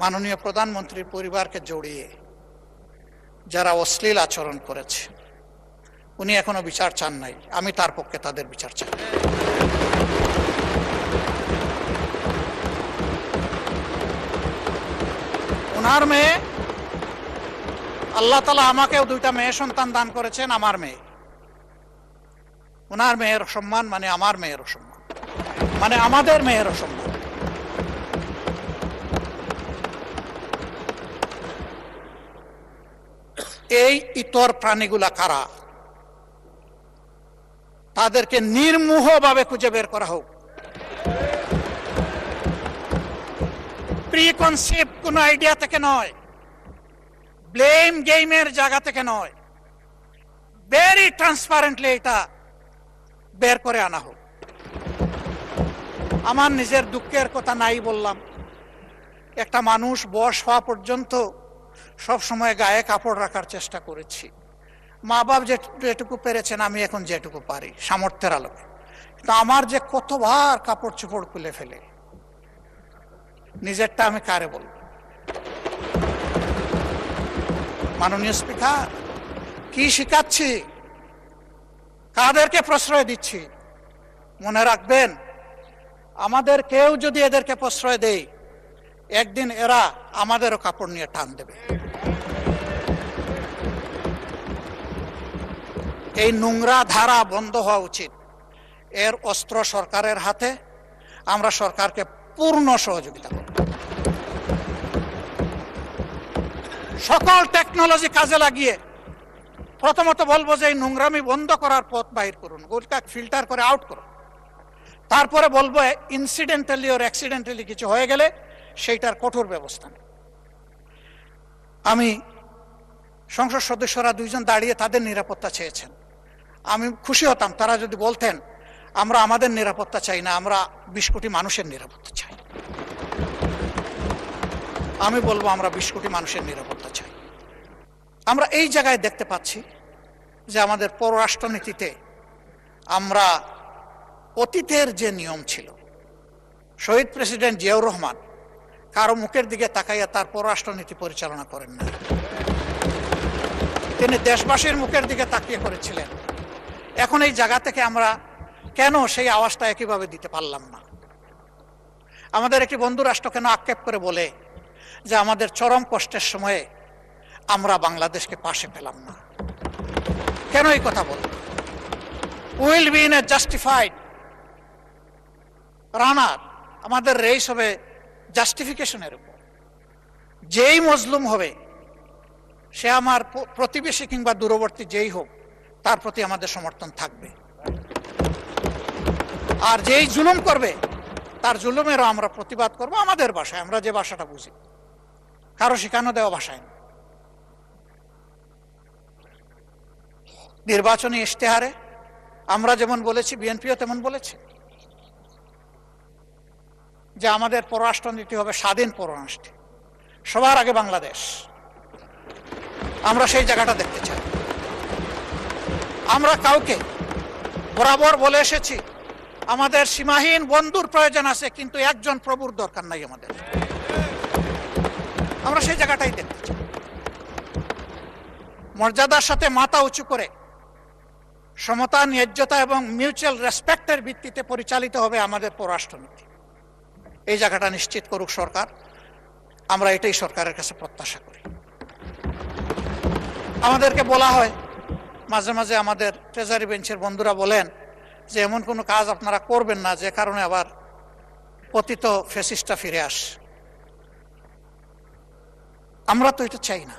মাননীয় প্রধানমন্ত্রীর পরিবারকে জড়িয়ে যারা অশ্লীল আচরণ করেছে, উনি এখনো বিচার চান নাই। আমি তার পক্ষে তাদের বিচার চাই। ওনার মেয়ে, আল্লাহ তাআলা আমাকেও 2টা মেয়ে সন্তান দান করেছেন, আমার মেয়ে। ওনার মেয়ের সম্মান মানে আমার মেয়েরও সম্মান, মানে আমাদের মেয়েরও সম্মান। এই ইতর প্রাণীগুলা কারা, তাদেরকে নির্মোহভাবে খুঁজে বের করা হোক। প্রিকনসেপ্ট কোন আইডিয়া থেকে নয়, ব্লেম গেমের জায়গা থেকে নয়, ভেরি ট্রান্সপারেন্টলি এটা বের করে আনা হোক। আমার নিজের দুঃখের কথা নাই বললাম, একটা মানুষ বয়স হওয়া পর্যন্ত সব সময় গায়ে কাপড় রাখার চেষ্টা করেছি। মা বাপ যেটুকু পেরেছেন, আমি এখন যেটুকু পারি সামর্থ্যের আলোকে। কিন্তু আমার যে কতবার কাপড় চোপড় খুলে ফেলে, নিজেরটা আমি কারে বলব? মাননীয় স্পিকার, কি শিখাচ্ছি, কাদেরকে প্রশ্রয় দিচ্ছি? মনে রাখবেন, আমাদের কেউ যদি এদেরকে প্রশ্রয় দেয়, একদিন এরা আমাদেরও কাপড় নিয়ে টান দেবে। এই নোংরা ধারা বন্ধ হওয়া উচিত। এর অস্ত্র সরকারের হাতে, আমরা সরকারকে পূর্ণ সহযোগিতা করব। সকল টেকনোলজি কাজে লাগিয়ে প্রথমত বলবো যে এই নোংরামি বন্ধ করার পথ বাহির করুন, ওটা ফিল্টার করে আউট করুন। তারপরে বলবো ইনসিডেন্টালি ওর অ্যাক্সিডেন্টালি কিছু হয়ে গেলে সেইটার কঠোর ব্যবস্থা নেই। আমি সংসদ সদস্যরা 2জন দাঁড়িয়ে তাদের নিরাপত্তা চেয়েছেন, আমি খুশি হতাম তারা যদি বলতেন আমরা আমাদের নিরাপত্তা চাই না, আমরা 20 কোটি মানুষের নিরাপত্তা চাই। আমি বলবো আমরা 20 কোটি মানুষের নিরাপত্তা চাই। আমরা এই জায়গায় দেখতে পাচ্ছি যে আমাদের পররাষ্ট্রনীতিতে আমরা অতীতের যে নিয়ম ছিল, শহীদ প্রেসিডেন্ট জিয়াউর রহমান কারো মুখের দিকে তাকাইয়া তার পররাষ্ট্রনীতি পরিচালনা করেন না, তিনি দেশবাসীর মুখের দিকে তাকিয়ে করেছিলেন। এখন এই জায়গা থেকে আমরা কেন সেই আওয়াজটা একইভাবে দিতে পারলাম না? আমাদের একটি বন্ধু রাষ্ট্র কেন আক্ষেপ করে বলে যে আমাদের চরম কষ্টের সময়ে আমরা বাংলাদেশকে পাশে পেলাম না? কেন এই কথা বল? Will be in a justified runner, আমাদের রেস হবে জাস্টিফিকেশনের উপর। যেই মজলুম হবে, সে আমার প্রতিবেশী কিংবা দূরবর্তী যেই হোক, তার প্রতি আমাদের সমর্থন থাকবে। আর যেই জুলুম করবে, তার জুলুমেরও আমরা প্রতিবাদ করব আমাদের ভাষায়, আমরা যে ভাষাটা বুঝি, কারো শেখানো দেওয়া ভাষায় না। নির্বাচনী ইশতেহারে আমরা যেমন বলেছি, বিএনপিও তেমন বলেছে যে আমাদের পররাষ্ট্রনীতি হবে স্বাধীন পররাষ্ট্র, সবার আগে বাংলাদেশ। আমরা সেই জায়গাটা দেখতে চাই। আমরা কাউকে বরাবর বলে এসেছি আমাদের সীমাহীন বন্ধুর প্রয়োজন আছে, কিন্তু একজন প্রভুর দরকার নাই আমাদের। আমরা সেই জায়গাটাই দেখতে চাই। মর্যাদার সাথে মাথা উঁচু করে সমতা, ন্যায্যতা এবং মিউচুয়াল রেসপেক্টের ভিত্তিতে পরিচালিত হবে আমাদের পররাষ্ট্রনীতি। এই জায়গাটা নিশ্চিত করুক সরকার, আমরা এটাই সরকারের কাছে প্রত্যাশা করি। আমাদেরকে বলা হয় মাঝে মাঝে, আমাদের ট্রেজারি বেঞ্চের বন্ধুরা বলেন যে এমন কোনো কাজ আপনারা করবেন না যে কারণে আবার পতিত ফ্যাসিস্টরা ফিরে আসে। আমরা তো এটা চাই না,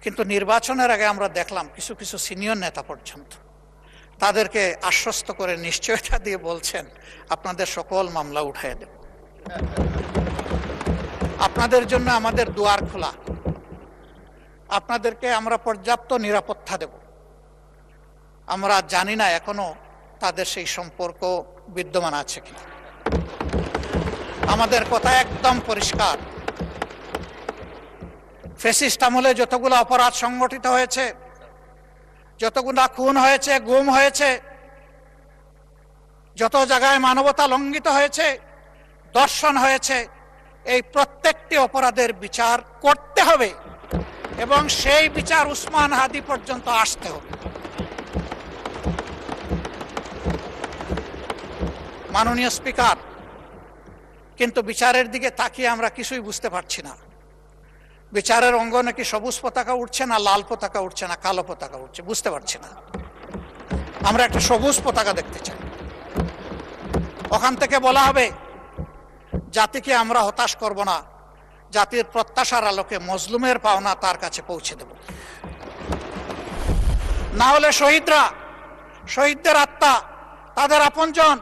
কিন্তু নির্বাচনের আগে আমরা দেখলাম কিছু কিছু সিনিয়র নেতা পর্যন্ত তাদেরকে আশ্বস্ত করে নিশ্চয়তা দিয়ে বলছেন আপনাদের সকল মামলা উঠাইয়া দেব, আপনাদের জন্য আমাদের দুয়ার খোলা, আপনাদেরকে আমরা পর্যাপ্ত নিরাপত্তা দেব। আমরা জানি না এখনো তাদের সেই সম্পর্ক বিদ্যমান আছে কিনা। আমাদের কথা একদম পরিষ্কার, ফ্যাসিস্ট আমলে যতগুলো অপরাধ সংগঠিত হয়েছে, যতগুলো খুন হয়েছে, গুম হয়েছে, যত জায়গায় মানবতা লঙ্ঘিত হয়েছে, দর্শন হয়েছে, এই প্রত্যেকটি অপরাধের বিচার করতে হবে এবং সেই বিচার উসমান হাদি পর্যন্ত আসতে হবে। মাননীয় স্পিকার, কিন্তু বিচারের দিকে তাকিয়ে আমরা কিছুই বুঝতে পারছি না। বিচারের অঙ্গনে কি সবুজ পতাকা উঠছে না লাল পতাকা উঠছে না কালো পতাকা উঠছে, বুঝতে পারছি না। আমরা একটা সবুজ পতাকা দেখতে চাই। ওখান থেকে বলা হবে জাতিকে আমরা হতাশ করব না, জাতির প্রত্যাশার আলোকে মজলুমের পাওনা তার কাছে পৌঁছে দেব। না হলে শহীদদের আত্মা, তাদের আপনজন,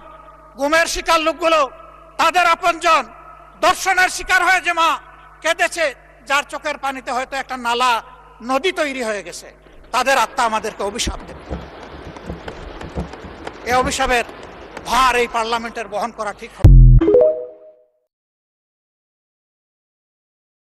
গুমের শিকার লোকগুলো তাদের আপনজন, দর্শনের শিকার হয়ে যে মা কেঁদেছে, যার চোখের পানিতে হয়তো একটা নালা নদী তৈরি হয়ে গেছে, তাদের আত্মা আমাদেরকে অভিশাপ দেবে। এই অভিশাপের ভার এই পার্লামেন্টের বহন করা ঠিক হবে।